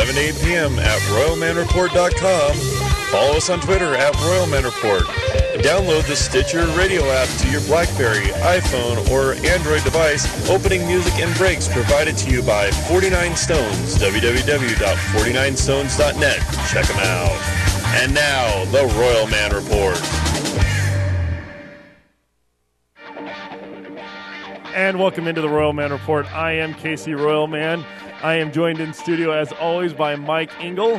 7 to 8 p.m. at RoyalmanReport.com. Follow us on Twitter at RoyalmanReport. And download the Stitcher radio app to your BlackBerry, iPhone, or Android device. Opening music and breaks provided to you by 49 Stones, www.49stones.net. Check them out. And now, the Royalman Report. And welcome into the Royalman Report. I am Casey Royalman. I am joined in studio, as always, by Mike Engel.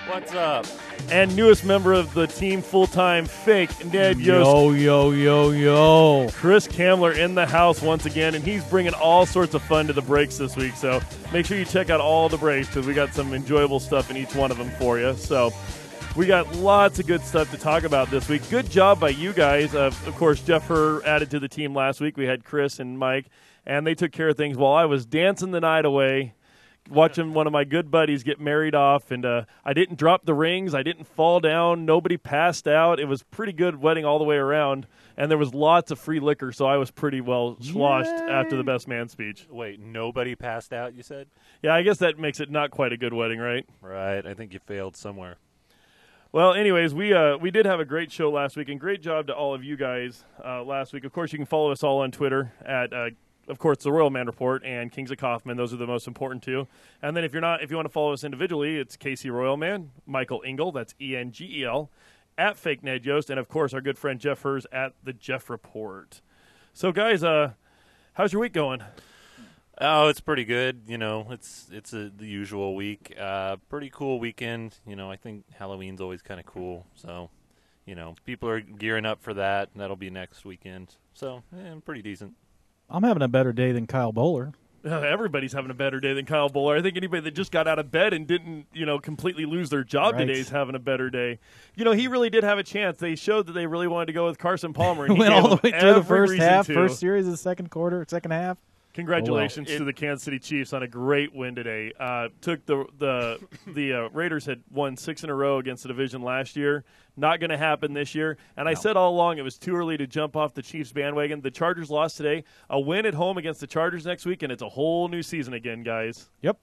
What's up? And newest member of the team full-time, fake Ned Yost. Yo. Chris Kamler in the house once again, and he's bringing all sorts of fun to the breaks this week. So make sure you check out all the breaks because we got some enjoyable stuff in each one of them for you. So we got lots of good stuff to talk about this week. Good job by you guys. Of course, Jeff Herr added to the team last week. We had Chris and Mike, and they took care of things while I was dancing the night away, watching one of my good buddies get married off. And I didn't drop the rings. I didn't fall down. Nobody passed out. It was pretty good wedding all the way around, and there was lots of free liquor, so I was pretty well sloshed after the best man speech. Wait, nobody passed out, you said? Yeah, I guess that makes it not quite a good wedding, right? Right. I think you failed somewhere. Well, anyways, we did have a great show last week, and great job to all of you guys last week. Of course, you can follow us all on Twitter at, of course, the Royalman Report and Kings of Kaufman. Those are the most important two. And then if you want to follow us individually, it's Casey Royalman, Michael Engel, that's Engel, at Fake Ned Yost, and of course our good friend Jeff Herz at the Jeff Report. So, guys, how's your week going? Oh, it's pretty good. You know, it's the usual week. Pretty cool weekend. You know, I think Halloween's always kind of cool. So, you know, people are gearing up for that, and that'll be next weekend. So, pretty decent. I'm having a better day than Kyle Bowler. Everybody's having a better day than Kyle Bowler. I think anybody that just got out of bed and didn't, completely lose their job today is having a better day. You know, he really did have a chance. They showed that they really wanted to go with Carson Palmer. And he went all the way through the first half, to. first series of the second quarter, second half. Congratulations to the Kansas City Chiefs on a great win today. Took the Raiders had won 6 in a row against the division last year. Not going to happen this year. And I said all along it was too early to jump off the Chiefs bandwagon. The Chargers lost today. A win at home against the Chargers next week, and it's a whole new season again, guys. Yep.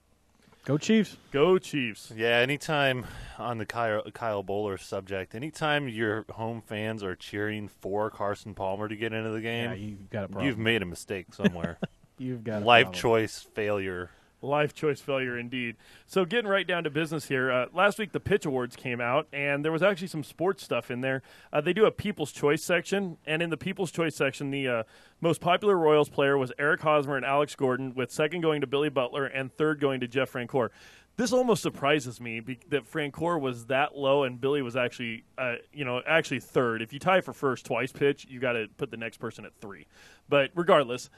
Go Chiefs. Go Chiefs. Yeah, anytime on the Kyle Bowler subject, anytime your home fans are cheering for Carson Palmer to get into the game, you've got a problem. You've made a mistake somewhere. You've got life choice failure. Life choice failure, indeed. So getting right down to business here. Last week the Pitch Awards came out, and there was actually some sports stuff in there. They do a People's Choice section, and in the People's Choice section, the most popular Royals player was Eric Hosmer and Alex Gordon, with second going to Billy Butler and third going to Jeff Francoeur. This almost surprises me that Francoeur was that low and Billy was actually third. If you tie for first twice pitch, you got to put the next person at 3. But regardless,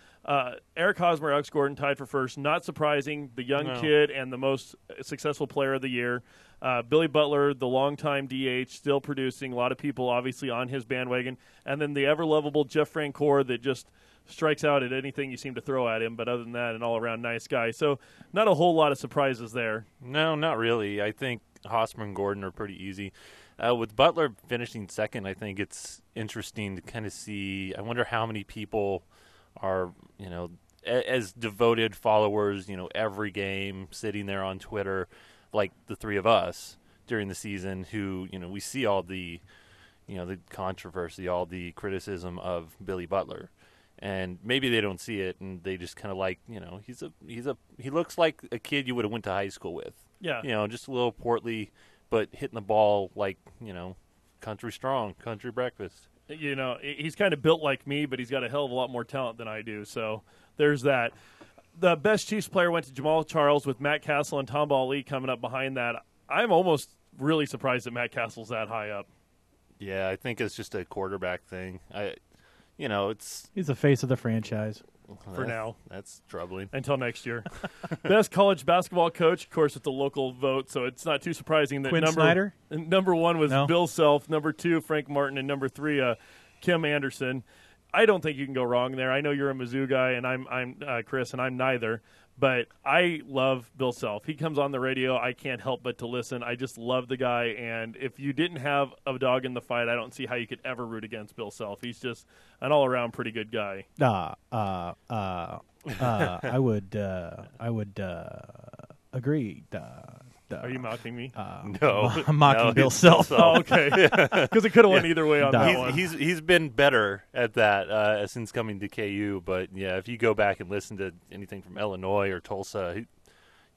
Eric Hosmer, Alex Gordon tied for first. Not surprising. The young kid and the most successful player of the year. Billy Butler, the longtime DH, still producing. A lot of people obviously on his bandwagon. And then the ever-lovable Jeff Francoeur that just strikes out at anything you seem to throw at him, but other than that, an all-around nice guy. So not a whole lot of surprises there. No, not really. I think Hosmer and Gordon are pretty easy. With Butler finishing second, I think it's interesting to kind of see. I wonder how many people are, as devoted followers, every game, sitting there on Twitter, like the three of us during the season, who, we see all the, the controversy, all the criticism of Billy Butler. And maybe they don't see it, and they just kind of like, he looks like a kid you would have went to high school with. Yeah. Just a little portly, but hitting the ball like, country strong, country breakfast. He's kind of built like me, but he's got a hell of a lot more talent than I do. So there's that. The best Chiefs player went to Jamal Charles, with Matt Castle and Tom Ali coming up behind that. I'm almost really surprised that Matt Castle's that high up. Yeah, I think it's just a quarterback thing. He's the face of the franchise. For now. That's troubling. Until next year. Best college basketball coach, of course, with the local vote, so it's not too surprising that Quinn Snyder? Number 1 was Bill Self, number 2, Frank Martin, and number 3, Kim Anderson. I don't think you can go wrong there. I know you're a Mizzou guy, and I'm Chris, and I'm neither. But I love Bill Self. He comes on the radio. I can't help but to listen. I just love the guy. And if you didn't have a dog in the fight, I don't see how you could ever root against Bill Self. He's just an all-around pretty good guy. I would agree. Are you mocking me? No. I'm mocking No, Bill he's Self. Oh, okay. Because it could have went either way on that one. He's been better at that since coming to KU. But, yeah, if you go back and listen to anything from Illinois or Tulsa,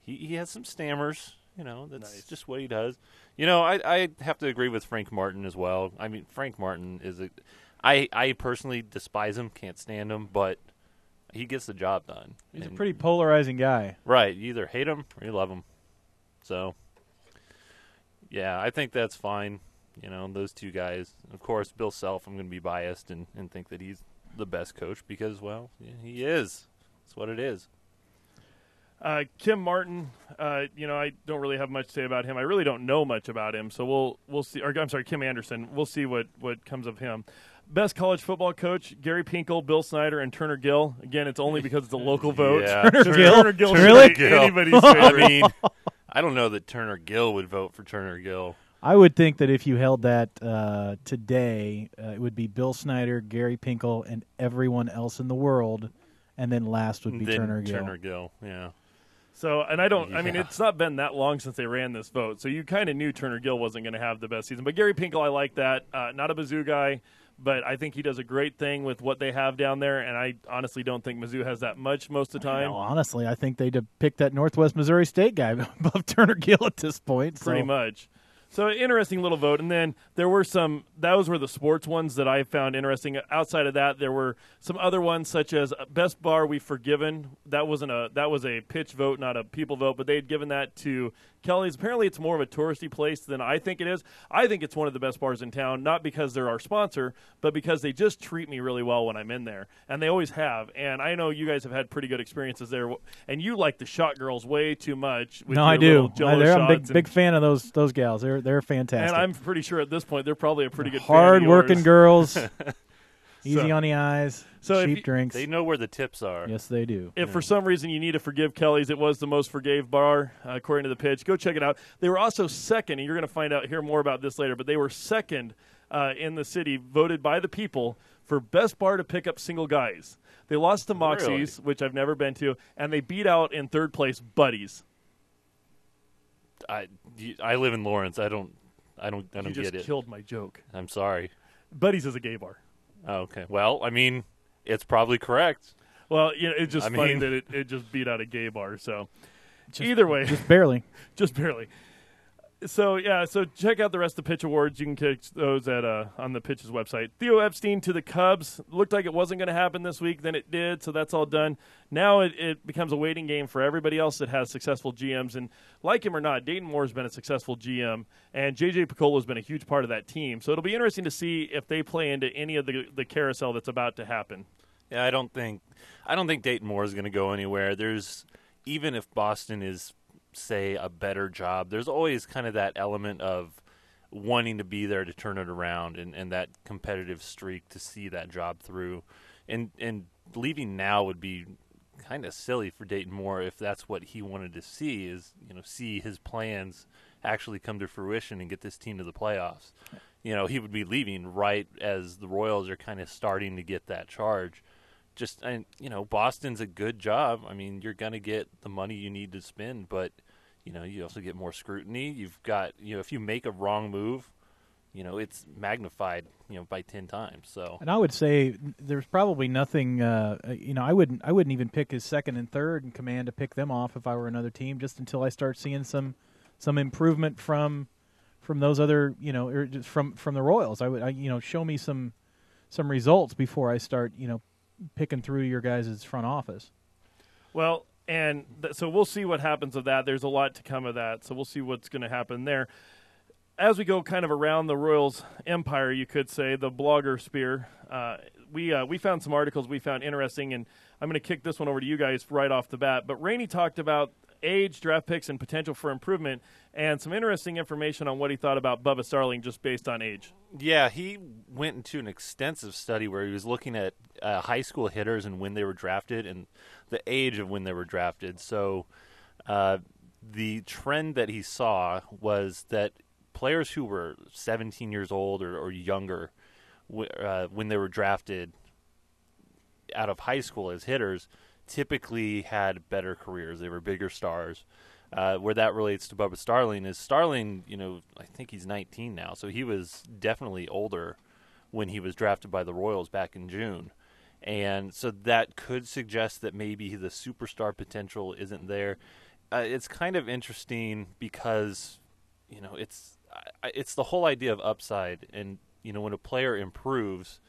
he has some stammers. That's just what he does. I have to agree with Frank Martin as well. I mean, Frank Martin is I personally despise him, can't stand him, but he gets the job done. He's a pretty polarizing guy. Right. You either hate him or you love him. So, yeah, I think that's fine. Those two guys. Of course, Bill Self, I'm going to be biased and think that he's the best coach because, well, yeah, he is. That's what it is. Kim Martin, I don't really have much to say about him. I really don't know much about him, so we'll see. Or I'm sorry, Kim Anderson. We'll see what comes of him. Best college football coach: Gary Pinkel, Bill Snyder, and Turner Gill. Again, it's only because it's a local vote. Yeah. Turner Gill Really? Anybody's favorite. I mean, I don't know that Turner Gill would vote for Turner Gill. I would think that if you held that today, it would be Bill Snyder, Gary Pinkel, and everyone else in the world, and then last would be Turner Gill. Turner Gill, yeah. So, and I mean, it's not been that long since they ran this vote, so you kind of knew Turner Gill wasn't going to have the best season. But Gary Pinkel, I like that. Not a Mizzou guy, but I think he does a great thing with what they have down there, and I honestly don't think Mizzou has that much most of the time. Honestly, I think they'd have picked that Northwest Missouri State guy above Turner Gill at this point. Pretty much. So, interesting little vote. And then there were those were the sports ones that I found interesting. Outside of that, there were some other ones, such as Best Bar We've Forgiven. That was a pitch vote, not a people vote, but they had given that to Kelly's. Apparently, it's more of a touristy place than I think it is. I think it's one of the best bars in town, not because they're our sponsor, but because they just treat me really well when I'm in there. And they always have. And I know you guys have had pretty good experiences there. And you like the shot girls way too much. With no, your I do. I'm a big fan of those gals. They're fantastic. And I'm pretty sure at this point they're probably a pretty good hard-working girls. Easy So- on the eyes. So cheap drinks. They know where the tips are. Yes, they do. If for some reason you need to forgive Kelly's, it was the most forgave bar, according to the pitch. Go check it out. They were also second, and you're going to hear more about this later, but they were second in the city, voted by the people, for best bar to pick up single guys. They lost to Moxie's, which I've never been to, and they beat out in third place Buddy's. I live in Lawrence. I don't get it. You just killed my joke. I'm sorry. Buddy's is a gay bar. Oh, okay. Well, I mean, it's probably correct. Well, it's just funny that it just beat out a gay bar. So either way, just barely. Just barely. So, so check out the rest of the Pitch Awards. You can catch those at on the Pitch's website. Theo Epstein to the Cubs. Looked like it wasn't going to happen this week. Then it did, so that's all done. Now it becomes a waiting game for everybody else that has successful GMs. And like him or not, Dayton Moore's been a successful GM, and J.J. Piccolo's been a huge part of that team. So it'll be interesting to see if they play into any of the carousel that's about to happen. Yeah, I don't think Dayton Moore is going to go anywhere. Even if Boston is, say, a better job, there's always kind of that element of wanting to be there to turn it around and that competitive streak to see that job through. And leaving now would be kind of silly for Dayton Moore if that's what he wanted to see, is, see his plans actually come to fruition and get this team to the playoffs. He would be leaving right as the Royals are kind of starting to get that charge. Boston's a good job. I mean, you're going to get the money you need to spend, but, you also get more scrutiny. You've got, if you make a wrong move, it's magnified, by 10 times. So, and I would say there's probably nothing, I wouldn't even pick his second and third in command to pick them off if I were another team, just until I start seeing some improvement from those other, or just from the Royals. I would, show me some results before I start, picking through your guys' front office. Well, and so we'll see what happens of that. There's a lot to come of that, so we'll see what's going to happen there. As we go kind of around the Royals empire, you could say, the blogger sphere, we found some articles we found interesting, and I'm going to kick this one over to you guys right off the bat. But Rainey talked about age, draft picks, and potential for improvement, and some interesting information on what he thought about Bubba Starling just based on age. Yeah, he went into an extensive study where he was looking at high school hitters and when they were drafted and the age of when they were drafted. So the trend that he saw was that players who were 17 years old or younger when they were drafted out of high school as hitters typically had better careers. They were bigger stars. Where that relates to Bubba Starling is Starling, I think he's 19 now, so he was definitely older when he was drafted by the Royals back in June. And so that could suggest that maybe the superstar potential isn't there. It's kind of interesting because, it's the whole idea of upside. And, when a player improves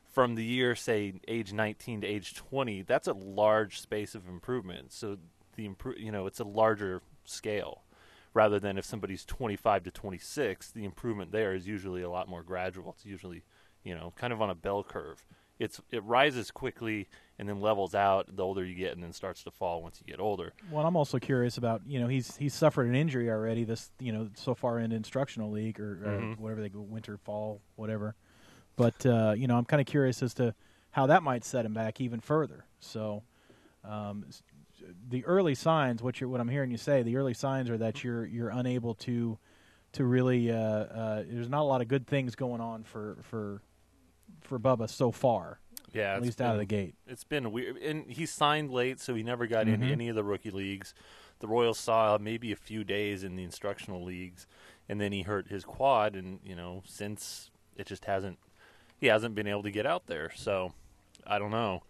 from the year, say, age 19 to age 20, that's a large space of improvement. So, it's a larger scale. Rather than if somebody's 25 to 26, the improvement there is usually a lot more gradual. It's usually, kind of on a bell curve. It rises quickly and then levels out the older you get, and then starts to fall once you get older. Well, I'm also curious about, he's suffered an injury already this, so far in instructional league or whatever they go, winter, fall, whatever. But, I'm kind of curious as to how that might set him back even further. So the early signs, what I'm hearing you say, the early signs are that you're unable to really there's not a lot of good things going on for Bubba so far. Yeah, at least out of the gate. It's been weird, and he signed late, so he never got into any of the rookie leagues. The Royals saw maybe a few days in the instructional leagues, and then he hurt his quad, and since it just he hasn't been able to get out there. So I don't know.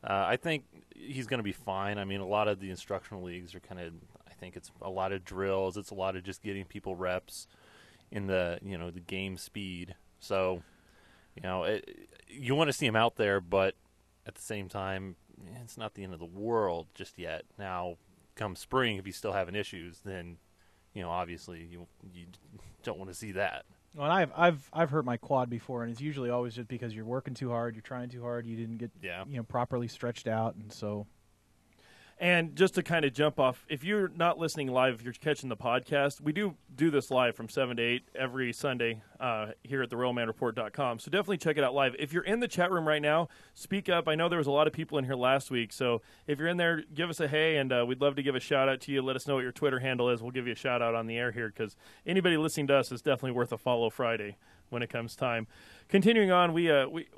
I think he's going to be fine. I mean, a lot of the instructional leagues are I think it's a lot of drills. It's a lot of just getting people reps in the the game speed. So. You want to see him out there, but at the same time, it's not the end of the world just yet. Now, come spring, if he's still having issues, then obviously you don't want to see that. Well, I've hurt my quad before, and it's usually always just because you're working too hard, you're trying too hard, you didn't get properly stretched out, and so. And just to kind of jump off, if you're not listening live, if you're catching the podcast, we do this live from 7 to 8 every Sunday here at the RoyalmanReport.com. So definitely check it out live. If you're in the chat room right now, speak up. I know there was a lot of people in here last week. So if you're in there, give us a hey, and we'd love to give a shout-out to you. Let us know what your Twitter handle is. We'll give you a shout-out on the air here because anybody listening to us is definitely worth a follow Friday when it comes time. Continuing on, we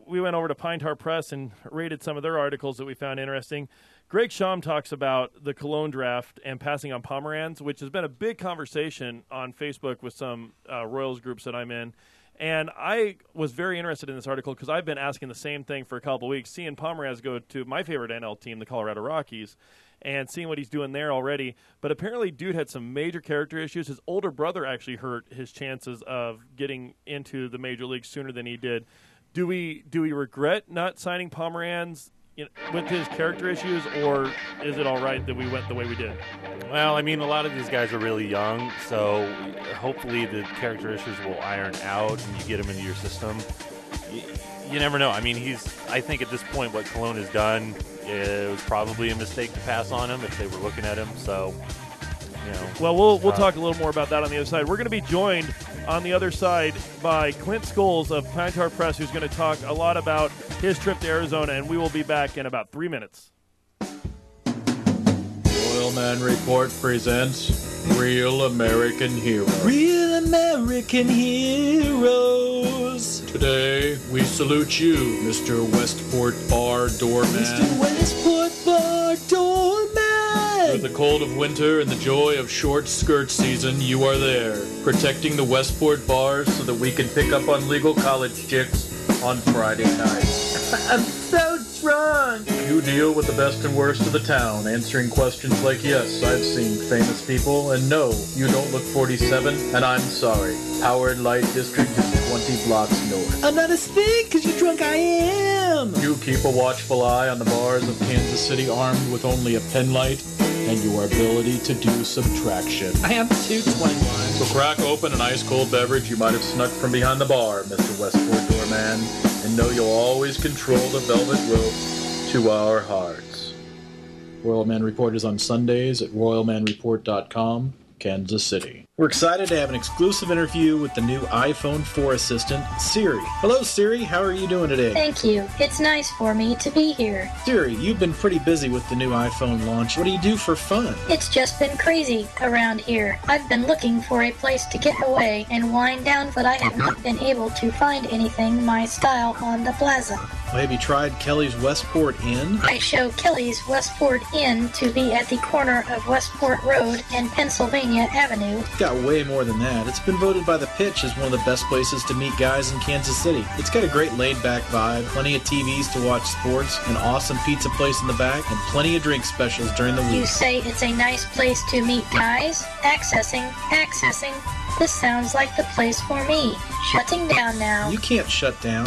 went over to Pine Tar Press and rated some of their articles that we found interesting. Greg Sham talks about the Cologne draft and passing on Pomeranz, which has been a big conversation on Facebook with some Royals groups that I'm in. And I was very interested in this article because I've been asking the same thing for a couple of weeks, seeing Pomeranz go to my favorite NL team, the Colorado Rockies, and seeing what he's doing there already. But apparently dude had some major character issues. His older brother actually hurt his chances of getting into the major leagues sooner than he did. Do we regret not signing Pomeranz with his character issues, or is it all right that we went the way we did? Well, I mean, a lot of these guys are really young, so hopefully the character issues will iron out and you get them into your system. You never know. I mean, I think at this point what Cologne has done, it was probably a mistake to pass on him if they were looking at him, so... Well, we'll talk a little more about that on the other side. We're going to be joined on the other side by Clint Scholes of Pine Tar Press, who's going to talk a lot about his trip to Arizona, and we will be back in about 3 minutes. Royalman Report presents Real American Heroes. Real American Heroes. Today, we salute you, Mr. Westport Bar Doorman. Mr. Westport Bar Doorman. With the cold of winter and the joy of short skirt season, you are there, protecting the Westport bars so that we can pick up on legal college chicks on Friday night. I'm so drunk. You deal with the best and worst of the town, answering questions like, yes, I've seen famous people, and no, you don't look 47, and I'm sorry. Howard Light District is 20 blocks north. I'm not as thick because you're drunk I am. You keep a watchful eye on the bars of Kansas City armed with only a pen light and your ability to do subtraction. I am 221. So crack open an ice-cold beverage you might have snuck from behind the bar, Mr. Westport Doorman, and know you'll always control the velvet rope to our hearts. Royalman Report is on Sundays at RoyalmanReport.com, Kansas City. We're excited to have an exclusive interview with the new iPhone 4 assistant, Siri. Hello, Siri. How are you doing today? Thank you. It's nice for me to be here. Siri, you've been pretty busy with the new iPhone launch. What do you do for fun? It's just been crazy around here. I've been looking for a place to get away and wind down, but I have not been able to find anything my style on the plaza. Well, have you tried Kelly's Westport Inn? I show Kelly's Westport Inn to be at the corner of Westport Road and Pennsylvania Avenue. It's got way more than that. It's been voted by The Pitch as one of the best places to meet guys in Kansas City. It's got a great laid-back vibe, plenty of TVs to watch sports, an awesome pizza place in the back, and plenty of drink specials during the week. You say it's a nice place to meet guys? Accessing. This sounds like the place for me. Shutting down now. You can't shut down.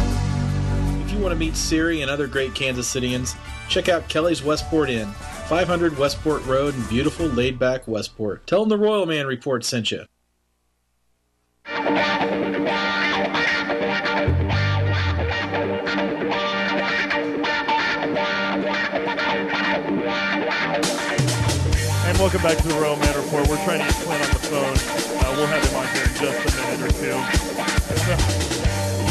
If you want to meet Siri and other great Kansas Cityans, check out Kelly's Westport Inn, 500 Westport Road in beautiful laid-back Westport. Tell them the Royalman Report sent you. And welcome back to the Royalman Report. We're trying to get Clint on the phone. We'll have him on here in just a minute or two.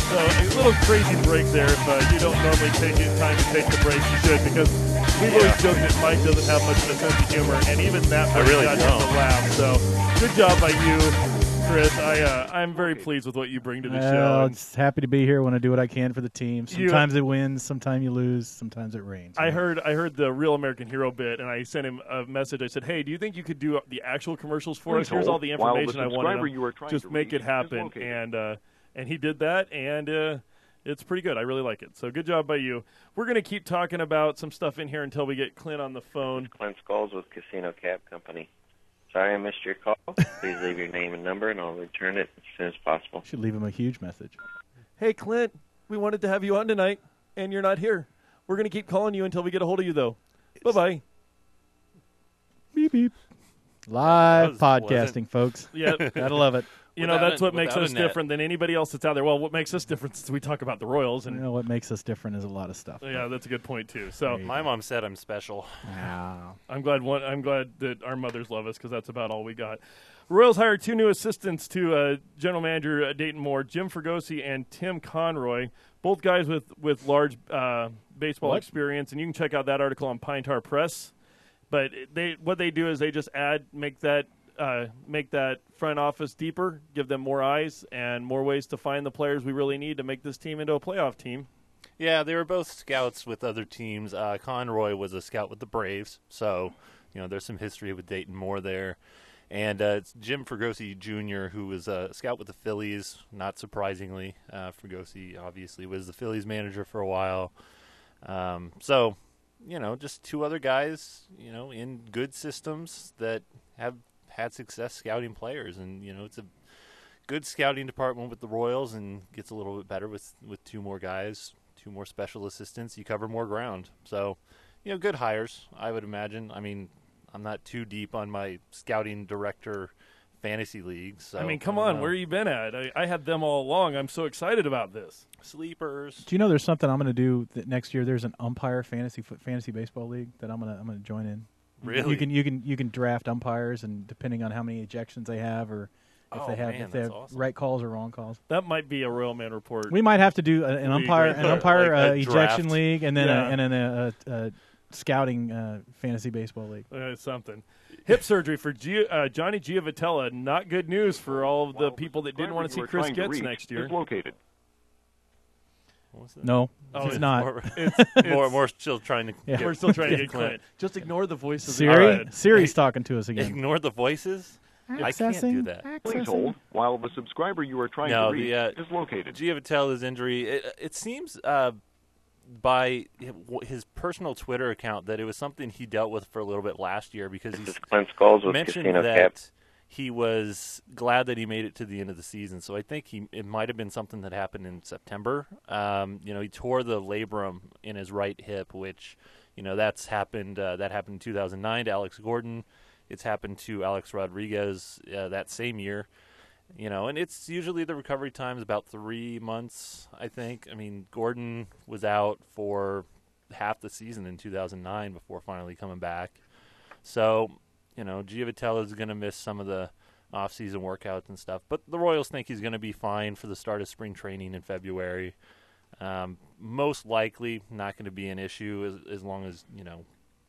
So a little crazy break there. If you don't normally take time to take the break, you should, because we've always joked that Mike doesn't have much of a sense of humor, and even that part really got him don't. to laugh. So good job by you, Chris. I'm very pleased with what you bring to the show. I'm just happy to be here when I do what I can for the team. Sometimes it wins, sometimes you lose, sometimes it rains. I heard the Real American Hero bit, and I sent him a message. I said, hey, do you think you could do the actual commercials for us? Here's all the information I wanted. Just make it happen. And he did that, and it's pretty good. I really like it. So good job by you. We're going to keep talking about some stuff in here until we get Clint on the phone. Clint Scholes with Casino Cab Company. Sorry I missed your call. Please leave your name and number, and I'll return it as soon as possible. Should leave him a huge message. Hey, Clint, we wanted to have you on tonight, and you're not here. We're going to keep calling you until we get a hold of you, though. Bye-bye. Beep, beep. Live That was podcasting, folks. Yeah. Gotta love it. You know, that's what makes us different than anybody else that's out there. Well, what makes us different is we talk about the Royals. And You know what makes us different is a lot of stuff. yeah, that's a good point, too. So My mom said I'm special. I'm glad that our mothers love us, because that's about all we got. Royals hired two new assistants to General Manager Dayton Moore, Jim Fregosi and Tim Conroy, both guys with large baseball experience. And you can check out that article on Pine Tar Press. But what they do is they just make that front office deeper, give them more eyes and more ways to find the players we really need to make this team into a playoff team. Yeah, they were both scouts with other teams. Conroy was a scout with the Braves, so there's some history with Dayton Moore there. And it's Jim Fregosi Jr., who was a scout with the Phillies, not surprisingly. Fregosi obviously was the Phillies manager for a while. So, just two other guys, in good systems that have had success scouting players. And, it's a good scouting department with the Royals, and gets a little bit better with two more guys, two more special assistants. You cover more ground. So, good hires, I would imagine. I mean, I'm not too deep on my scouting director fantasy leagues. So, I mean, come on, where you been at? I had them all along. I'm so excited about this. Sleepers. Do you know there's something I'm going to do that next year? There's an umpire fantasy baseball league that I'm going to join in. Really? You can draft umpires, and depending on how many ejections they have, or if they have awesome. right calls or wrong calls. That might be a Royalman report. We might have to do an umpire like a ejection draft. league, and then a scouting fantasy baseball league. Something. Hip surgery for Johnny Giovitella. Not good news for all of the people that didn't want to see Chris Getz next year. No, Oh, it's not. More still trying to. Yeah. We're still trying to get Clint. Just ignore the voices. Siri's talking to us again. Ignore the voices. I can't do that. Please hold while the subscriber you are trying to reach is located. Giovitella's injury. It seems by his personal Twitter account that it was something he dealt with for a little bit last year, because This is Clint Scholes with mentioned Casino that Cab. he was glad that he made it to the end of the season. So I think it might have been something that happened in September. He tore the labrum in his right hip, which that's happened. That happened in 2009 to Alex Gordon. It's happened to Alex Rodriguez that same year. And it's usually the recovery time is about 3 months, I think. I mean, Gordon was out for half the season in 2009 before finally coming back. So, Giovitella is going to miss some of the off-season workouts and stuff. But the Royals think he's going to be fine for the start of spring training in February. Most likely not going to be an issue as long as,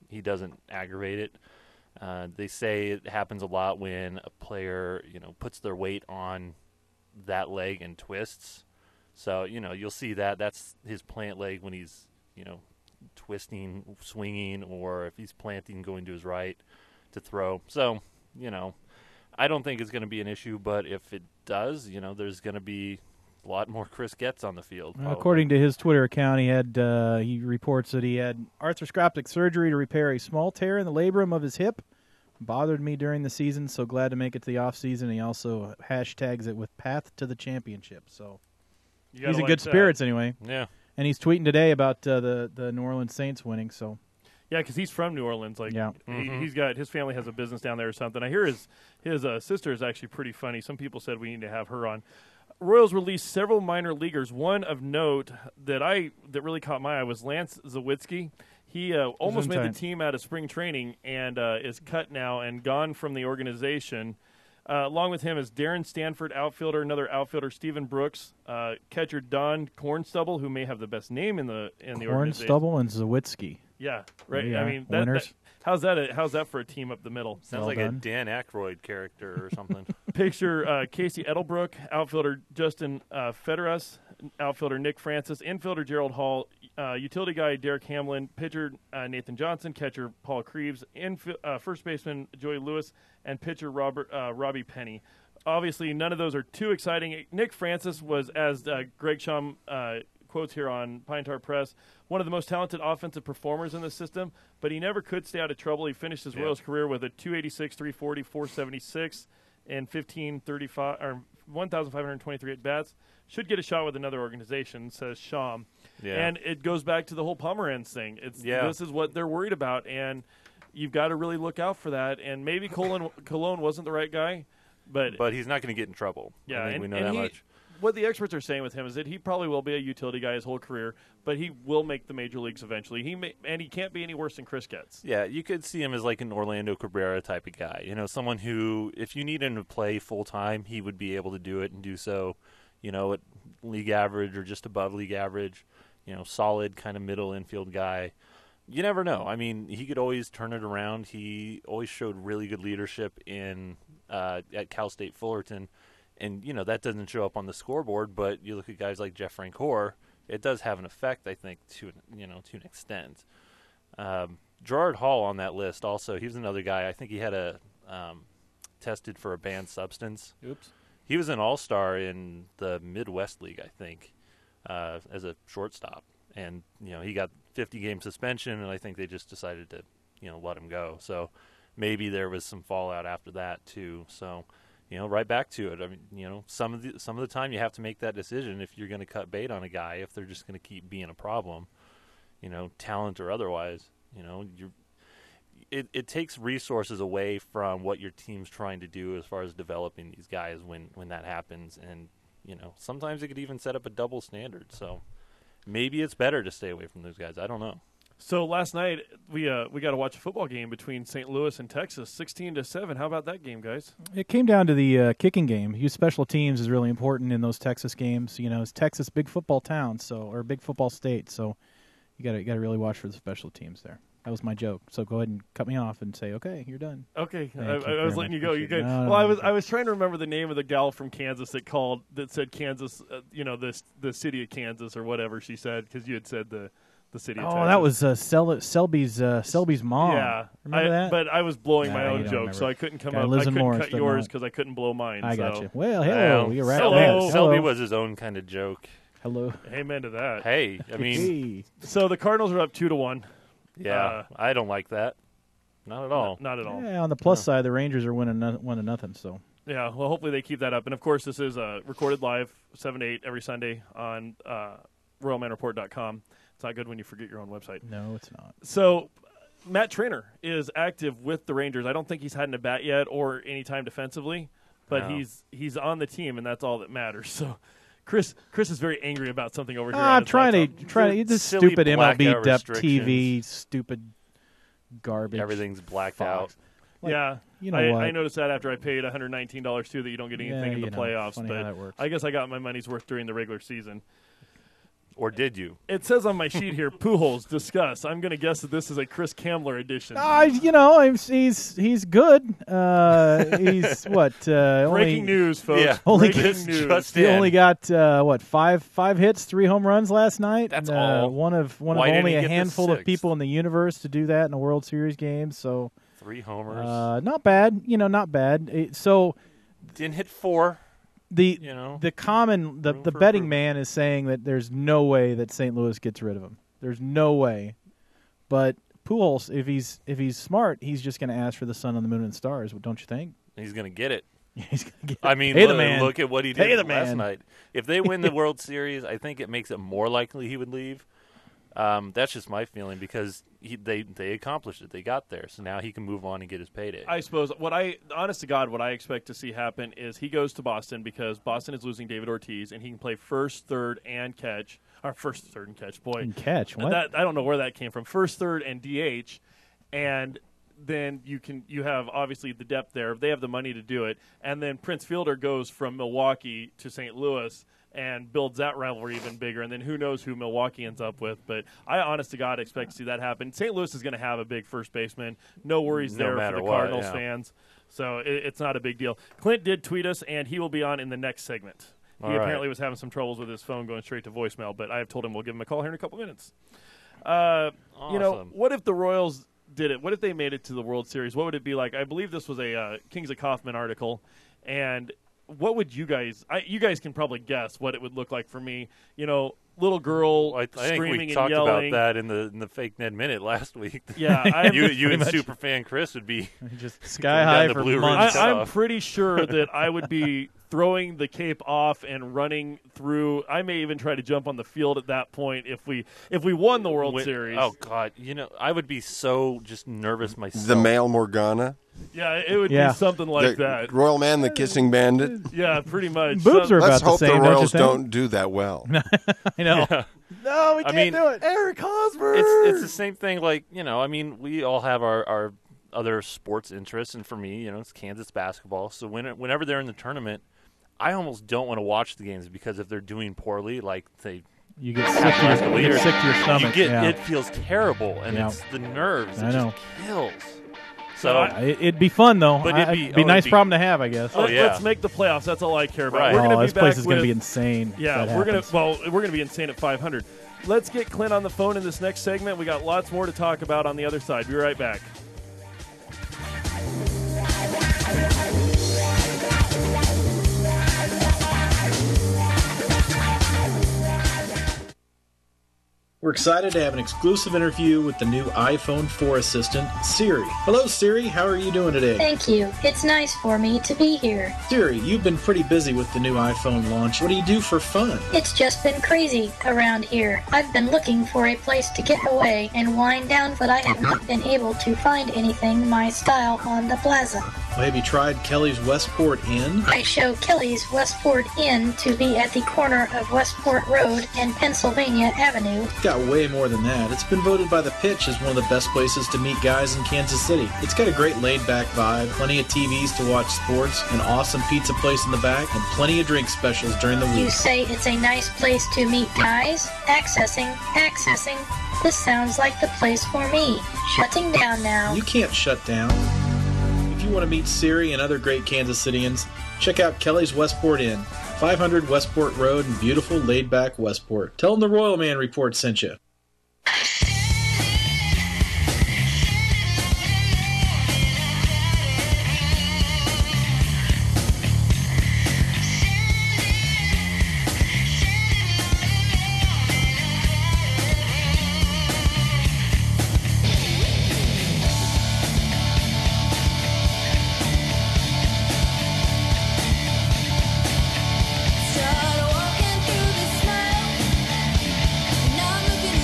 he doesn't aggravate it. They say it happens a lot when a player, puts their weight on that leg and twists. So, you'll see that. That's his plant leg when he's, twisting, swinging, or if he's planting, going to his right to throw. So, I don't think it's going to be an issue, but if it does, there's going to be a lot more Chris Getz on the field. According to his Twitter account, he reports that he had arthroscopic surgery to repair a small tear in the labrum of his hip. Bothered me during the season, so glad to make it to the off season. He also hashtags it with path to the championship. So he's in good spirits anyway. Yeah, and he's tweeting today about the New Orleans Saints winning. So yeah, because he's from New Orleans. He's got his family has a business down there or something. I hear his sister is actually pretty funny. Some people said we need to have her on. Royals released several minor leaguers. One of note that really caught my eye was Lance Zawitsky. He almost made the team out of spring training and is cut now and gone from the organization. Along with him is Darren Stanford, outfielder, another outfielder, Stephen Brooks, catcher Don Cornstubble, who may have the best name in the organization. Cornstubble and Zawitsky. Yeah, right. Yeah, I mean, winners. How's that for a team up the middle? Sounds like a Dan Aykroyd character or something. Picture Casey Edelbrook, outfielder Justin Federas, outfielder Nick Francis, infielder Gerald Hall, utility guy Derek Hamlin, pitcher Nathan Johnson, catcher Paul Creeves, first baseman Joey Lewis, and pitcher Robbie Penny. Obviously, none of those are too exciting. Nick Francis was, as Greg Shum quotes here on Pine Tar Press, one of the most talented offensive performers in the system, but he never could stay out of trouble. He finished his Royals career with a 286, 340, 476, and 1,523 at-bats. Should get a shot with another organization, says Sham. Yeah. And it goes back to the whole Pomeranz thing. This is what they're worried about, and you've got to really look out for that. And maybe Cologne wasn't the right guy, but he's not going to get in trouble. Yeah, I think we know that much. What the experts are saying with him is that he probably will be a utility guy his whole career, but he will make the major leagues eventually. And he can't be any worse than Chris Getz. Yeah, you could see him as like an Orlando Cabrera type of guy. Someone who, if you need him to play full-time, he would be able to do it and do so, at league average or just above league average, solid kind of middle infield guy. You never know. I mean, he could always turn it around. He always showed really good leadership at Cal State Fullerton. And, that doesn't show up on the scoreboard, but you look at guys like Jeff Francoeur, it does have an effect, I think, to an extent. Gerard Hall on that list also, he was another guy. I think he had tested for a banned substance. Oops. He was an all-star in the Midwest League, I think, as a shortstop. And, he got 50-game suspension, and I think they just decided to, let him go. So maybe there was some fallout after that, too. So right back to it. I mean, some of the time you have to make that decision if you're going to cut bait on a guy, if they're just going to keep being a problem, talent or otherwise. It takes resources away from what your team's trying to do as far as developing these guys when that happens, and sometimes it could even set up a double standard. So maybe it's better to stay away from those guys. I don't know. So last night we got to watch a football game between St. Louis and Texas, 16-7. How about that game, guys? It came down to the kicking game. Use special teams is really important in those Texas games. It's Texas, big football town, or big football state. So you got to really watch for the special teams there. That was my joke. So go ahead and cut me off and say, okay, you're done. Okay, I was letting you go. You good? No, I was trying to remember the name of the gal from Kansas that said Kansas, the city of Kansas or whatever she said, because you had said the city of Texas. That was Selby's mom. Yeah, remember that? But I was blowing my own joke, so I couldn't come up. I couldn't cut yours because I couldn't blow mine. I got you. Well, hello. You're right. Hello. Selby was his own kind of joke. Hello. Amen to that. Hey, I mean. So the Cardinals are up 2-1. Yeah, I don't like that. Not at all. Not at all. Yeah, on the plus side, the Rangers are winning 1-0. So. Yeah, well, hopefully they keep that up. And, of course, this is recorded live 7 to 8 every Sunday on RoyalmanReport.com. It's not good when you forget your own website. No, it's not. So Matt Traynor is active with the Rangers. I don't think he's had an at-bat yet or any time defensively, but he's on the team, and that's all that matters. So Chris is very angry about something over here. I'm trying to this stupid MLB depth TV, stupid garbage. Everything's blacked out. Yeah. You know what? I noticed that after I paid $119 too, that you don't get anything in the playoffs. Funny but how that works. I guess I got my money's worth during the regular season. Or did you? It says on my sheet here, Pujols, discuss. I'm going to guess that this is a Chris Kamler edition. He's good. He's what? Breaking news, folks. Yeah. Breaking news. He only got five hits, 3 home runs last night. That's all. One of Why didn't only he a get the handful of 6th? people in the universe to do that in a World Series game. So 3 homers. not bad. Not bad. Didn't hit 4. The Room the for betting improvement. man is saying that there's no way that St. Louis gets rid of him. There's no way. But Pujols, if he's smart, he's just going to ask for the sun on the moon and stars. Don't you think? He's going to get it. He's going to get it. I mean, Hey, the man. look at what he Hey, did the last man. night. If they win the World Series, I think it makes it more likely he would leave. That's just my feeling because they accomplished it. They got there. So now he can move on and get his payday. I suppose honest to God, what I expect to see happen is he goes to Boston because Boston is losing David Ortiz, and he can play first, third, and catch. Or first, third, and catch. Boy, And catch, what? I don't know where that came from. First, third, and DH, and then you have obviously the depth there. They have the money to do it, and then Prince Fielder goes from Milwaukee to St. Louis and builds that rivalry even bigger, and then who knows who Milwaukee ends up with. But I, honest to God, expect to see that happen. St. Louis is going to have a big first baseman. No worries No there for matter the what, Cardinals yeah. fans. So it's not a big deal. Clint did tweet us, and he will be on in the next segment. He All right. apparently was having some troubles with his phone going straight to voicemail, but I have told him we'll give him a call here in a couple minutes. Awesome. What if the Royals did it? What if they made it to the World Series? What would it be like? I believe this was a Kings of Kaufman article, and what would you guys? You guys can probably guess what it would look like for me. Little girl I think screaming we talked and yelling. about that in the Fake Ned Minute last week. Yeah, you and Superfan Chris would be just sky high the for Blue months. Ridge I'm off. pretty sure that I would be throwing the cape off and running through. I may even try to jump on the field at that point if we won the World Series. Oh God, I would be so just nervous myself. The male Morgana. Yeah, it would be something like that. Royalman, the kissing bandit. Yeah, pretty much. Boobs are Let's about hope the same, the Royals don't you think? don't do that well. I know. Yeah. No, we can't do it. Eric Hosmer. It's the same thing. We all have our other sports interests, and for me, it's Kansas basketball. So whenever they're in the tournament, I almost don't want to watch the games because if they're doing poorly, You get sick to your stomach. It feels terrible, and it's the nerves. I It know. just kills. So It'd be fun though. But It'd be a nice problem to have, I guess. Let's make the playoffs. That's all I care about. Right. We're gonna be this place back is going to with- be insane. Yeah, we're gonna be insane at 500. Let's get Clint on the phone in this next segment. We got lots more to talk about on the other side. Be right back. We're excited to have an exclusive interview with the new iPhone 4 assistant, Siri. Hello, Siri. How are you doing today? Thank you. It's nice for me to be here. Siri, you've been pretty busy with the new iPhone launch. What do you do for fun? It's just been crazy around here. I've been looking for a place to get away and wind down, but I have not been able to find anything my style on the plaza. Well, have you tried Kelly's Westport Inn? I show Kelly's Westport Inn to be at the corner of Westport Road and Pennsylvania Avenue. It's got way more than that. It's been voted by The Pitch as one of the best places to meet guys in Kansas City. It's got a great laid-back vibe, plenty of TVs to watch sports, an awesome pizza place in the back, and plenty of drink specials during the You week. say it's a nice place to meet guys? Accessing. This sounds like the place for me. Shutting down now. You can't shut down. If you want to meet Siri and other great Kansas Cityans, check out Kelly's Westport Inn, 500 Westport Road in beautiful laid-back Westport. Tell them the Royalman Report sent you. Started walking through the snow, and I'm looking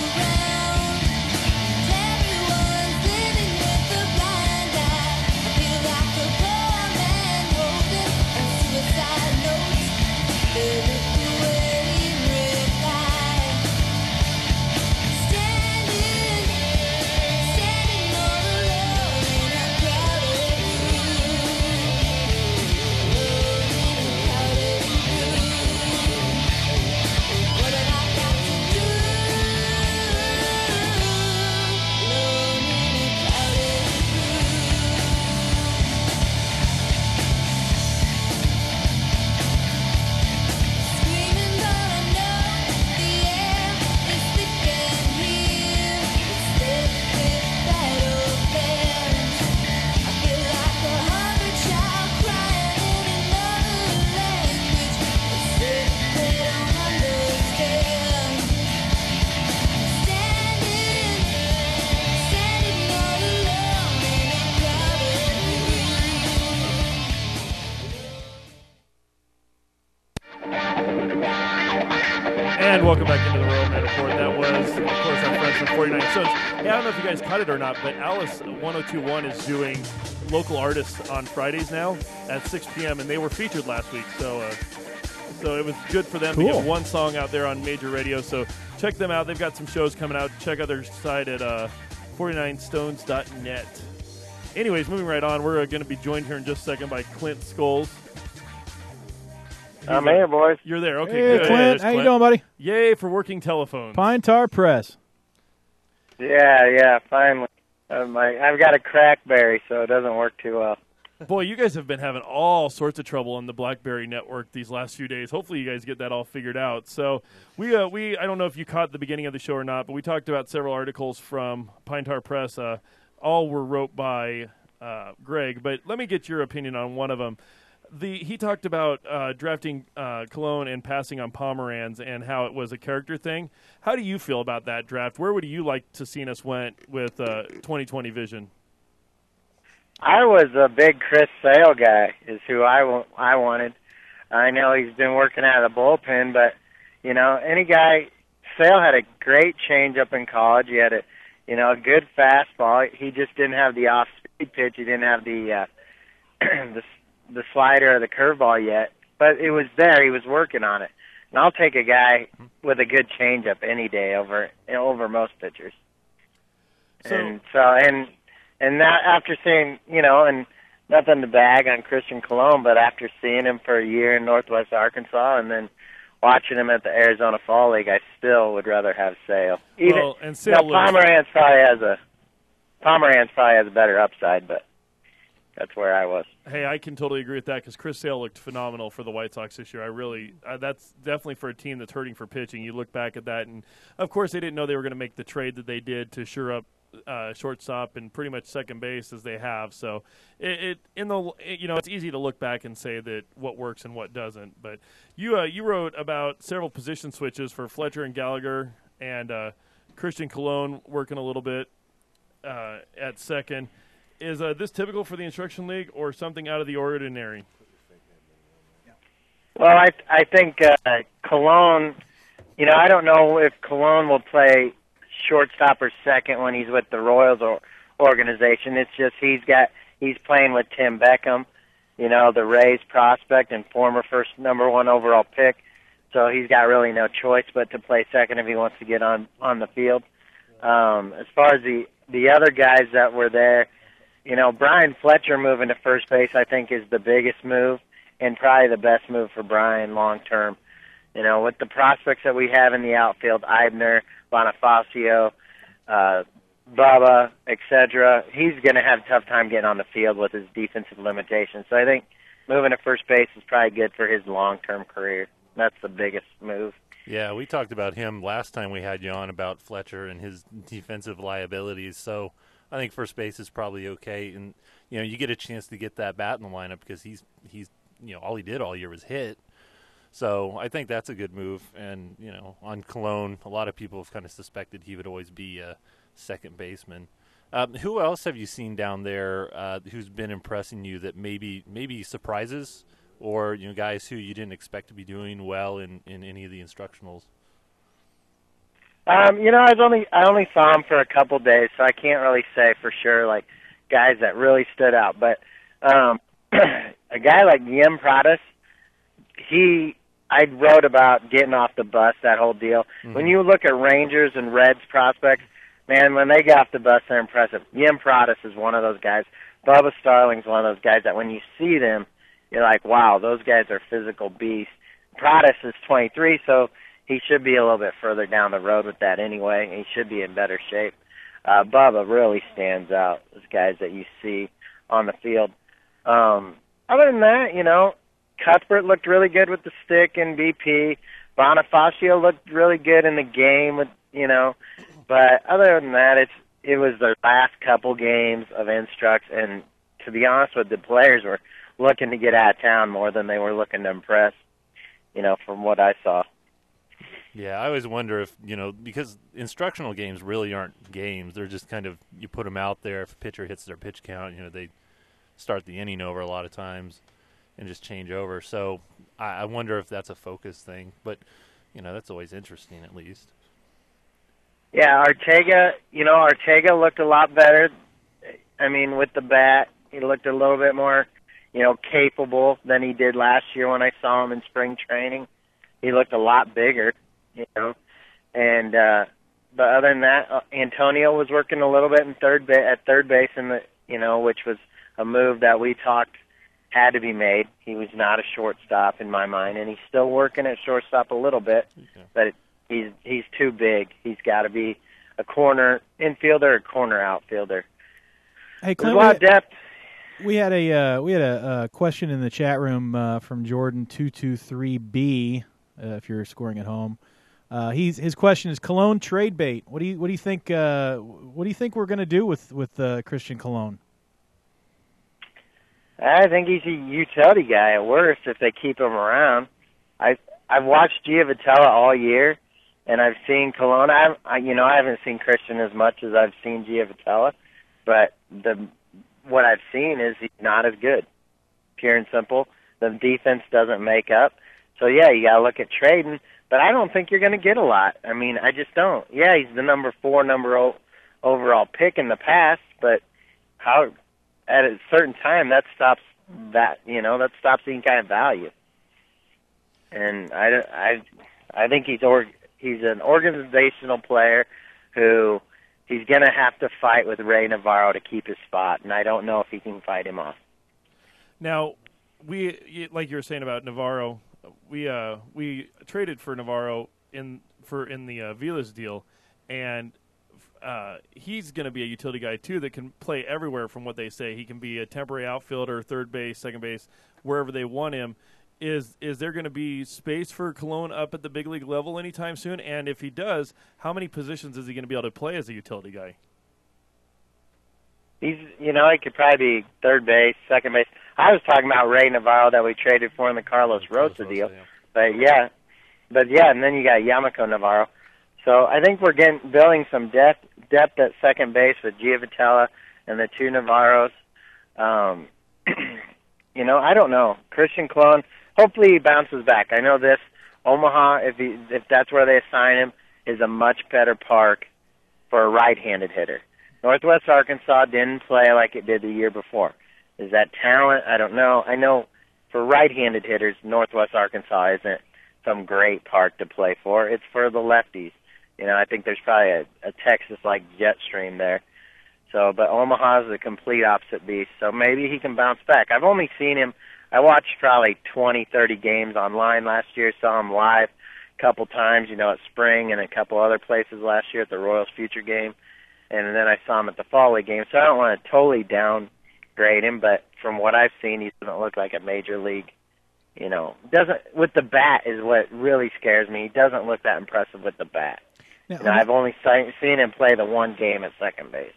And welcome back into the Royalman Report. That was, of course, our friends from 49 Stones. Hey, I don't know if you guys caught it or not, but Alice 1021 is doing local artists on Fridays now at 6 p.m., and they were featured last week. So it was good for them to get one song out there on major radio. So check them out. They've got some shows coming out. Check out their site at 49stones.net. Anyways, moving right on, we're going to be joined here in just a second by Clint Scholes. I'm here, boys. You're there. Okay, hey, good. Clint. How you doing, buddy? Yay for working telephones. Pine Tar Press. Yeah, finally. I've got a crackberry, so it doesn't work too well. Boy, you guys have been having all sorts of trouble on the BlackBerry network these last few days. Hopefully you guys get that all figured out. So we I don't know if you caught the beginning of the show or not, but we talked about several articles from Pine Tar Press. All were wrote by Greg, but let me get your opinion on one of them. He talked about drafting Cologne and passing on Pomeranz and how it was a character thing. How do you feel about that draft? Where would you like to see us went with 2020 vision? I was a big Chris Sale guy, is who I wanted. I know he's been working out of the bullpen, but, any guy, Sale had a great changeup in college. He had a good fastball. He just didn't have the off-speed pitch. He didn't have the slider or the curveball yet, but it was there. He was working on it. And I'll take a guy with a good changeup any day over most pitchers. And that after seeing, and nothing to bag on Christian Colon, but after seeing him for a year in Northwest Arkansas and then watching him at the Arizona Fall League, I still would rather have Sale. Pomeranz probably has a better upside, but that's where I was. Hey, I can totally agree with that because Chris Sale looked phenomenal for the White Sox this year. That's definitely for a team that's hurting for pitching. You look back at that, and of course they didn't know they were going to make the trade that they did to shore up shortstop and pretty much second base as they have. So it's easy to look back and say that what works and what doesn't. But you wrote about several position switches for Fletcher and Gallagher and Christian Colon working a little bit at second. Is this typical for the Instruction League or something out of the ordinary? Well, I think Colon, I don't know if Colon will play shortstop or second when he's with the Royals organization. It's just he's playing with Tim Beckham, the Rays prospect and former number 1 overall pick. So he's got really no choice but to play second if he wants to get on the field. As far as the other guys that were there, Brian Fletcher moving to first base, I think, is the biggest move and probably the best move for Brian long term. With the prospects that we have in the outfield, Eibner, Bonifacio, Bubba, etc., he's going to have a tough time getting on the field with his defensive limitations. So I think moving to first base is probably good for his long-term career. That's the biggest move. Yeah, we talked about him last time we had you on about Fletcher and his defensive liabilities. So I think first base is probably okay, and you get a chance to get that bat in the lineup because he's all he did all year was hit. So I think that's a good move. And on Colon, a lot of people have kind of suspected he would always be a second baseman. Who else have you seen down there who's been impressing you that maybe surprises, or guys who you didn't expect to be doing well in any of the instructionals? I only saw him for a couple days, so I can't really say for sure, like, guys that really stood out. But a guy like Yim Pradas, I wrote about getting off the bus, that whole deal. Mm-hmm. When you look at Rangers and Reds prospects, man, when they get off the bus, they're impressive. Yim Pradas is one of those guys. Bubba Starling's one of those guys that when you see them, you're like, wow, those guys are physical beasts. Pradas is 23, so he should be a little bit further down the road with that anyway. He should be in better shape. Bubba really stands out, those guys that you see on the field. Other than that, Cuthbert looked really good with the stick in BP. Bonifacio looked really good in the game, But other than that, it was the last couple games of Instructs, and to be honest with the players were looking to get out of town more than they were looking to impress, from what I saw. Yeah, I always wonder if, because instructional games really aren't games. They're just kind of, you put them out there. If a pitcher hits their pitch count, they start the inning over a lot of times and just change over. So I wonder if that's a focus thing. But that's always interesting at least. Yeah, Ortega looked a lot better. I mean, with the bat, he looked a little bit more, capable than he did last year when I saw him in spring training. He looked a lot bigger, and but other than that, Antonio was working a little bit at third base, which was a move that we talked had to be made. He was not a shortstop in my mind, and he's still working at shortstop a little bit, but he's too big. He's got to be a corner infielder or corner outfielder. Hey, Clint, there's a lot of depth. We had a question in the chat room from Jordan223B. If you're scoring at home, his question is Cologne trade bait. What do you think? What do you think we're going to do with Christian Cologne? I think he's a utility guy at worst if they keep him around. I've watched Giavotella all year, and I've seen Cologne. I haven't seen Christian as much as I've seen Giavotella, but what I've seen is he's not as good. Pure and simple. The defense doesn't make up. So yeah, you got to look at trading, but I don't think you're going to get a lot. I mean, I just don't. Yeah, he's the number 4 overall pick in the past, but how at a certain time that stops any kind of value. And I think he's an organizational player who he's going to have to fight with Ray Navarro to keep his spot, and I don't know if he can fight him off. Now, like you were saying about Navarro, we traded for Navarro in the Vilas deal, and he's going to be a utility guy too that can play everywhere. From what they say, he can be a temporary outfielder, third base, second base, wherever they want him. Is there going to be space for Cologne up at the big league level anytime soon? And if he does, how many positions is he going to be able to play as a utility guy? He could probably be third base, second base. I was talking about Ray Navarro that we traded for in the Carlos Rosa deal. Yeah. But and then you got Yamako Navarro. So I think we're building some depth at second base with Giavotella and the 2 Navarros. I don't know. Christian Cologne, hopefully he bounces back. I know this Omaha, if that's where they assign him, is a much better park for a right-handed hitter. Northwest Arkansas didn't play like it did the year before. Is that talent? I don't know. I know for right-handed hitters, Northwest Arkansas isn't some great park to play for. It's for the lefties. I think there's probably a Texas-like jet stream there. So, but Omaha is the complete opposite beast. So maybe he can bounce back. I've only seen him. I watched probably 20, 30 games online last year. Saw him live a couple times, at spring and a couple other places last year at the Royals Future game. And then I saw him at the Fall League game. So I don't want to totally downgrade him, but from what I've seen, he doesn't look like a major league. With the bat is what really scares me. He doesn't look that impressive with the bat. Now, I've only seen him play the one game at second base.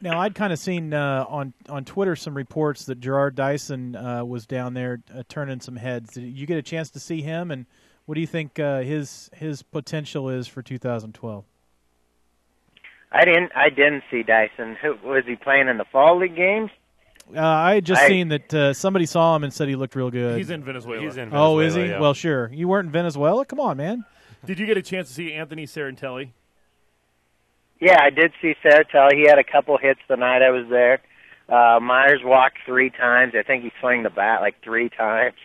Now, I'd kind of seen on Twitter some reports that Gerard Dyson was down there turning some heads. Did you get a chance to see him, and what do you think his potential is for 2012? I didn't see Dyson. Was he playing in the Fall League games? I had just seen that somebody saw him and said he looked real good. He's in Venezuela. Oh, is he? Yeah. Well, sure. You weren't in Venezuela? Come on, man. Did you get a chance to see Anthony Sarantelli? Yeah, I did see Sarantelli. He had a couple hits the night I was there. Myers walked 3 times. I think he swung the bat like 3 times.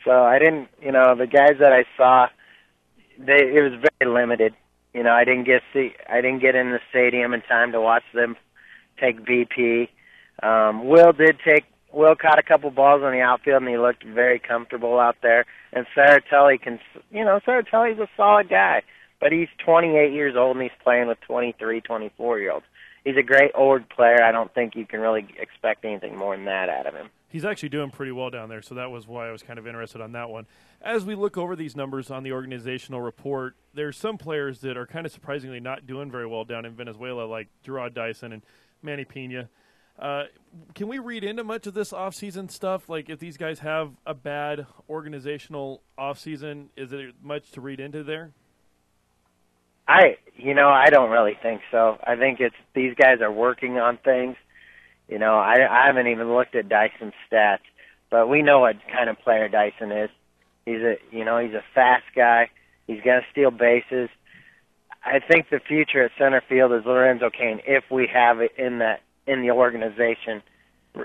So I didn't, the guys that I saw, it was very limited. I didn't get in the stadium in time to watch them take BP. Will caught a couple balls on the outfield, and he looked very comfortable out there. And Sarantelli Sarantelli's a solid guy, but he's 28 years old, and he's playing with 23, 24-year-olds. He's a great old player. I don't think you can really expect anything more than that out of him. He's actually doing pretty well down there, so that was why I was kind of interested on that one. As we look over these numbers on the organizational report, there's some players that are kind of surprisingly not doing very well down in Venezuela, like Gerard Dyson and Manny Pena. Can we read into much of this off-season stuff? Like, if these guys have a bad organizational off-season, is there much to read into there? I don't really think so. I think these guys are working on things. I haven't even looked at Dyson's stats, but we know what kind of player Dyson is. He's a fast guy. He's going to steal bases. I think the future at center field is Lorenzo Cain if we have it in the organization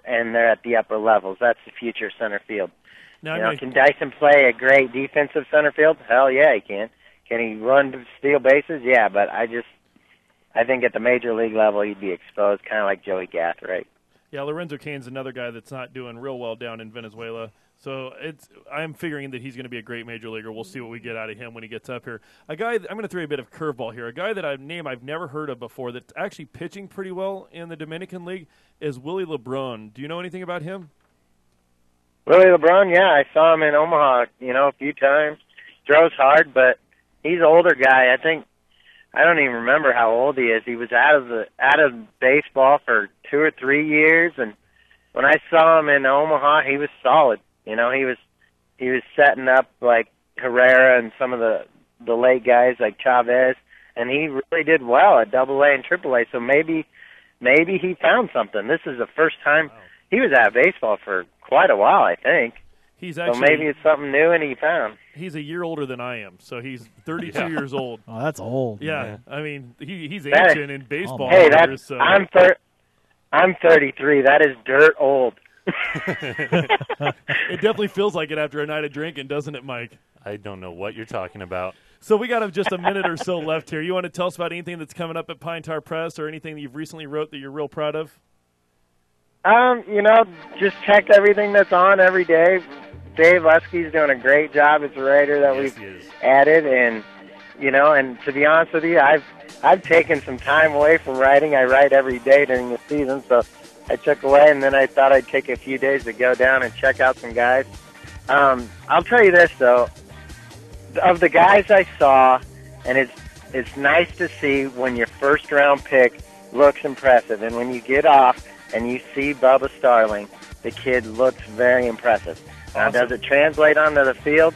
and they're at the upper levels. That's the future center field. Now, can Dyson play a great defensive center field? Hell yeah, he can. Can he run to steal bases? Yeah, but I think at the major league level he'd be exposed, kind of like Joey Gath, right? Yeah, Lorenzo Cain's another guy that's not doing real well down in Venezuela. So I'm figuring that he's going to be a great major leaguer. We'll see what we get out of him when he gets up here. A guy, I'm going to throw you a bit of curveball here. A guy that I've never heard of before that's actually pitching pretty well in the Dominican League is Willie LeBron. Do you know anything about him? Willie LeBron, yeah, I saw him in Omaha, a few times. Throws hard, but he's an older guy. I don't even remember how old he is. He was out of baseball for 2 or 3 years, and when I saw him in Omaha, he was solid. He was setting up like Herrera and some of the late guys like Chavez, and he really did well at AA and AAA. So maybe he found something. This is the first time he was out of baseball for quite a while, I think. So maybe it's something new and he found. He's a year older than I am, so he's 32 years old. Oh, that's old. Yeah, I mean he's ancient in baseball. Hey, I'm 33. That is dirt old. It definitely feels like it after a night of drinking, doesn't it, Mike? I don't know what you're talking about. So we got just a minute or so left here. You want to tell us about anything that's coming up at Pine Tar Press or anything that you've recently wrote that you're real proud of? Just check everything that's on every day. Dave Lusky's doing a great job as a writer that we've added, and to be honest with you, I've taken some time away from writing. I write every day during the season, so I took away, and then I thought I'd take a few days to go down and check out some guys. I'll tell you this, though. Of the guys I saw, and it's nice to see when your first-round pick looks impressive, and when you get off and you see Bubba Starling, the kid looks very impressive. Now, does it translate onto the field?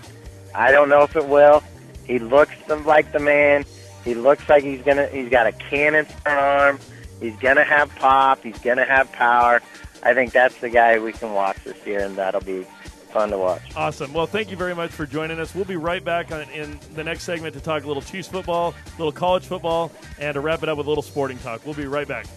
I don't know if it will. He looks like the man. He looks like he's got a cannon for an arm. He's going to have pop. He's going to have power. I think that's the guy we can watch this year, and that'll be fun to watch. Awesome. Well, thank you very much for joining us. We'll be right back in the next segment to talk a little Chiefs football, a little college football, and to wrap it up with a little sporting talk. We'll be right back.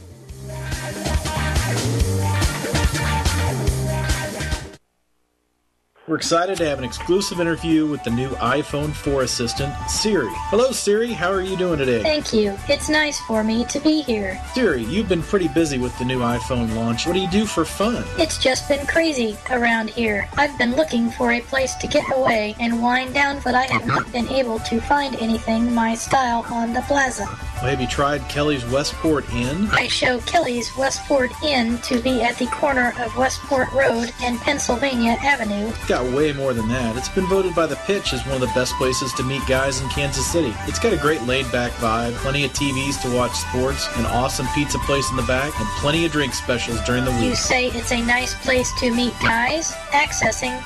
We're excited to have an exclusive interview with the new iPhone 4 assistant, Siri. Hello, Siri. How are you doing today? Thank you. It's nice for me to be here. Siri, you've been pretty busy with the new iPhone launch. What do you do for fun? It's just been crazy around here. I've been looking for a place to get away and wind down, but I have not been able to find anything my style on the plaza. Well, have you tried Kelly's Westport Inn? I show Kelly's Westport Inn to be at the corner of Westport Road and Pennsylvania Avenue. It's got way more than that. It's been voted by The Pitch as one of the best places to meet guys in Kansas City. It's got a great laid-back vibe, plenty of TVs to watch sports, an awesome pizza place in the back, and plenty of drink specials during the week. You say it's a nice place to meet guys? Accessing.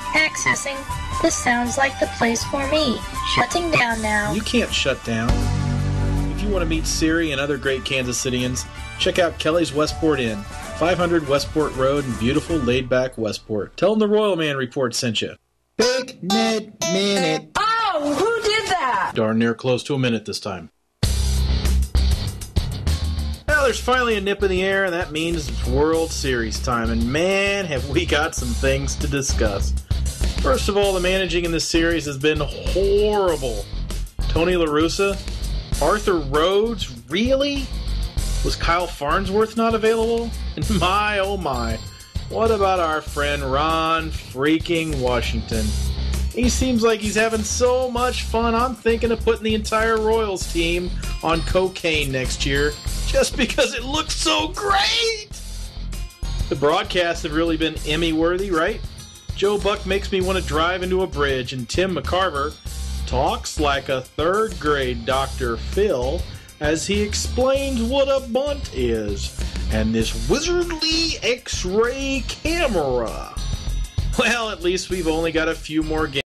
This sounds like the place for me. Shutting down now. You can't shut down. If you want to meet Siri and other great Kansas Cityans, check out Kelly's Westport Inn, 500 Westport Road in beautiful, laid-back Westport. Tell them the Royalman Report sent you. Big Ned Minute. Oh, who did that? Darn near close to a minute this time. Well, there's finally a nip in the air, and that means it's World Series time. And man, have we got some things to discuss. First of all, the managing in this series has been horrible. Tony La Russa, Arthur Rhodes, really? Was Kyle Farnsworth not available? And my, oh my, what about our friend Ron freaking Washington? He seems like he's having so much fun, I'm thinking of putting the entire Royals team on cocaine next year, just because it looks so great! The broadcasts have really been Emmy-worthy, right? Joe Buck makes me want to drive into a bridge, and Tim McCarver talks like a third-grade Dr. Phil as he explains what a bunt is, and this wizardly X-ray camera. Well, at least we've only got a few more games